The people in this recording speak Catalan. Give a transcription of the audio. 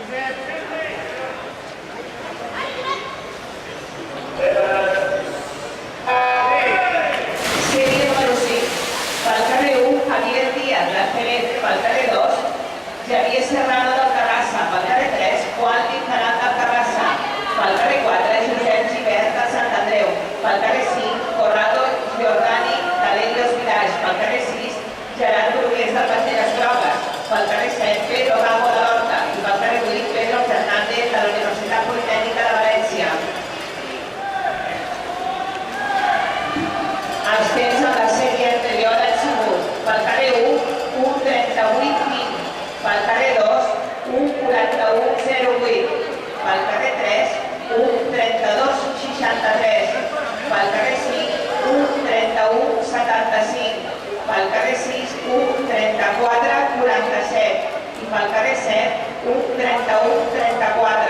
Sèrie número 5. Pel carrer 1, Javier Díaz, la CLT. Pel carrer 2, Javier Serrano del Terrassa. Pel carrer 3, Juan Lizarat del Terrassa. Pel carrer 4, Josep Givert del Sant Andreu. Pel carrer 5, Corrado Giordani de l'Helios Village. Pel carrer 6, Gerard Brugués del Passeres Grogues. Pel carrer 7, Pedro Gago de l'Horta. I pel carrer 8, Pedro Fernández de la Universitat Politècnica de València. Els temps en la sèrie anterior han sigut pel carrer 1, 1:38:20, pel carrer 2, 1:41:08, pel carrer 3, 1:32:63, pel carrer 5, 1:31:75, pel carrer 6, 1:34:47 i pel carrer 7, 1:31:34.